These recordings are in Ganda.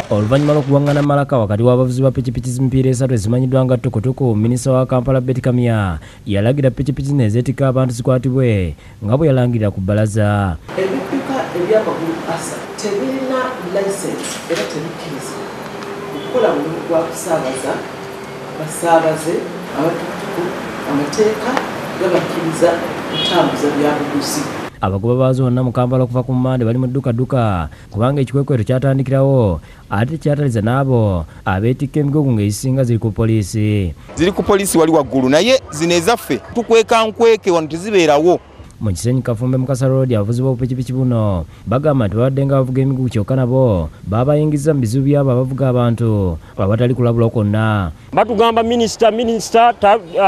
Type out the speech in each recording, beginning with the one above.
Oluvannyuma lw'okuwangana Malaka wakati w'abavuzi ba pikipiki z'emipiira esatu ezimanyiddwa nga tukutuku, minisita wa Kampala Betty Kamya yalagira pikipiki zino ezeetikka abantu zikwatibwe nga bwe yalangirira ku bbalaza. Ebidduka eby'amagulu asa tebirina layisensi era tebikkiriza okukola mulimu gwa kusaabaza basaabaze abatukutuku amateeka gabakkiriza kutambuza byabuguzi. Abagoba baazo bonna mu Kampala okuva ku Mmande bali mu dduka kubanga ekikwekweto kyatandikirawo ate kyataliza n'abo abeetikka emigugu ng'ezisinga ziri ku poliisi. Ziri ku poliisi wali waggulu naye zino ezaffe tukweka nkweke wano tezibeerawo. Mu Kisenyi Kafumbe Mukasa Road abavuzi b'obupikipiki buno bagamba nti babadde nga bavuga emigugu kyokka nabo baabayingiza mu bizibu byabo abavuga abantu abatali kulabula kwonna. Batugamba minisita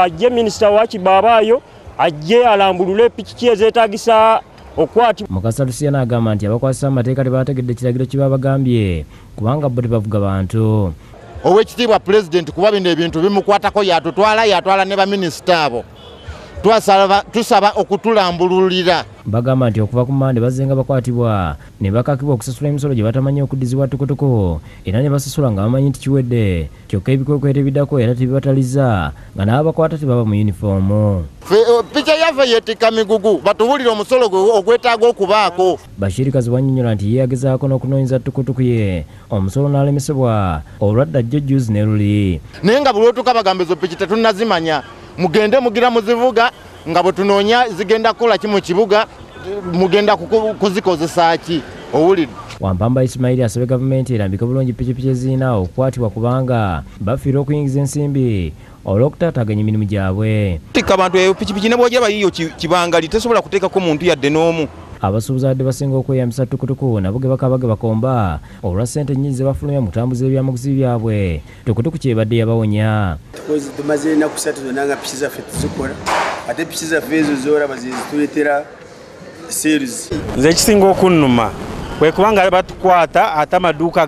ajje minisita wa Kibabaayo ajje alambulule pikiki ezeetaagisa okukwatibwa. Mukasa Lusiya n'agamba nti abakwasisa amateeka tebaategedde kiragiro kye babagambye kubanga bo tebavuga bantu. Oweekitiibwa Pulezidenti kuba bino ebintu bimukwatako yatutwala ne baminisita abo tusaba okutulambululira. Bagamba nti okuva ku Mmande bazzenga bakwatibwa ne bakakibwa okusasula emisolo gye batamanyi okuddizibwa tukutuku era ne basasula nga bamanyi nti kiwedde kyokka ebikwekweto ebiddako era tebibataliza nga n'abakwata tebaba mu yunifoomu. Piki yaffe yeetikka migugu batubuulire omusolo ogwetaaga okubaako. Bashir Kazi annyonnyola nti ye yagezaako n'okunoonyeza tukutuku ye omusolo n'alemesebwa olwadda jjo juzi ne luli. Naye nga buli lwotuuka bagamba ezo piki tetunnazimanya mugende mugira muzivuga nga bwe tunoonya zigenda kukola ki mu kibuga mugenda kuzikozesa ki owulidde. Wampamba Ismail asabye gavumenti erambike bulungi pikipiki ezirina okukwatibwa kubanga bafiira okuyingiza ensimbi olw'okutaataaganya emirimu gyabwe. Tikka abantu eyo pikipiki ne bw'ogiraba yiyo kibangali tesobola kuteekako muntu yadde n'omu. Abasuubuzi abadde basinga okweyambisa tukutuku nabo ge bakabage bakomba olwa ssente nnyingi ze bafulumya mu kutambuza ebyamaguzi byabwe. Tukutuku kyebadde yabawonya. Tumaze ennaku 3 zonna nga piki zaffe tuzikola ate piki zaffe ezo z'olaba zituleetera series. Nze ekisinga okunnuma kwe kubanga batukwata ate amaduuka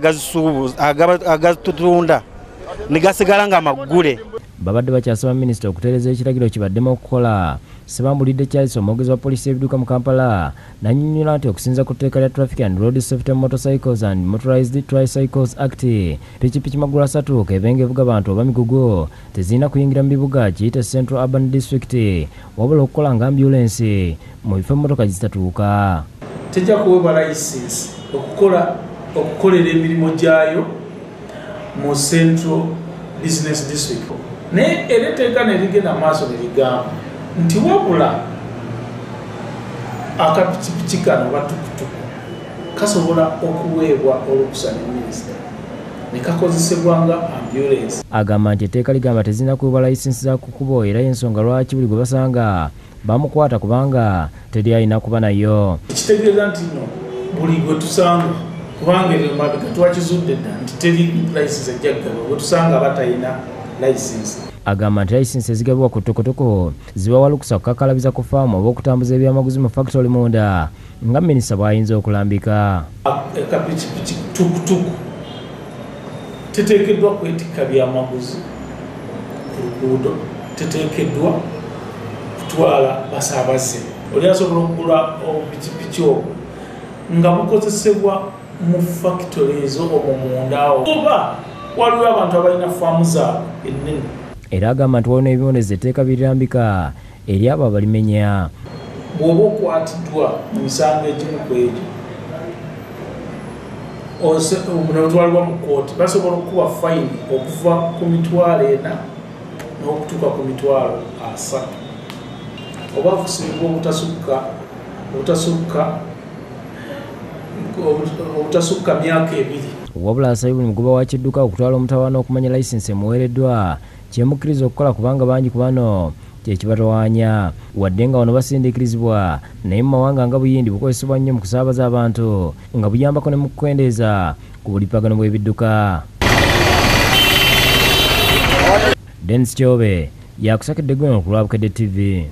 agazitutunda ne gasigala nga maggule. Babadde bakyasaba minisita okutereeza ekiragiro kibaddemu okukola. Sebambulidde Charles omwogezi wa poliisi y'ebiduka mu Kampala n'annyonnyola nti okusinza ku tteeka lya Traffic and Road Safety Motorcycles and Motorized Tricycles Act, pikipiki magulu asatu kebenga evuga abantu oba migugu tezirina kuyingira mu bibuga kiyite Central Urban District wabula okukola nga ambulensi mu bifo emmotoka zitatuuka. Tejja kuweebwa layisinsi okukolera emirimu gyayo mu Central Business District. Naye era etteeka ne ligenda maaso ne ligamba nti wabula akapikipiki kano batukutuku kasobola okuweebwa olukusa ne minisita ne kakozesebwa nga ambulensi. Agamba nti etteeka ligamba tezirina kuweebwa layisinsi za kukubo era y'ensonga lwaki buli gwe basanga bamukwata kubanga teri alina kuba nayo. Ekitegeeza nti no buli gwe tusanga kubanga ebyo mabega twakizudde dda nti teri layisinsi ejjaggalwa gwe tusanga batalina layisinsi. Agamba nti layisinsi ezigabibwa ku tukutuku zibawa lukusa okukakalabiza ku faamu oba okutambuza ebyamaguzi mu factory munda nga minisita bw'ayinza okulambika. Akapikipiki tukutuku teteekeddwa kwetikka byamaguzi ku luguudo, teteekeddwa kutwala basaabaze. Oli asobola okugula obupikipiki obwo nga bukozesebwa mu factory ezo omwo munda oba waliwo abantu abalina faamu zaabwe ennene. Era agamba nti waliwo n'ebiboneza etteeka birambika eri abo abalimenya. Bw'oba okwatiddwa mu misango egimu ku egyo n'otwalibwa mu kkooti basobola okukuba fayini okuva ku $40,000 n'okutuuka ku $30,000 oba kusibibwa obutasukka myaka 2. Wabula asabye buli mugoba wa kidduka okutwala omutawaana okumanya layisinsi emuweereddwa kyemukkiriza okukola kubanga bangi ku bano kyekibatawaanya wadde nga wano basindiikirizibwa naye mu mawanga nga Buyindi bukozesebwa nnyo mu kusaabaza abantu nga buyambako ne mu kukendeeza ku bulipagano bw'ebidduka. Denis Kyobe yakusakidde Gwe ku lwa Bukedde TV.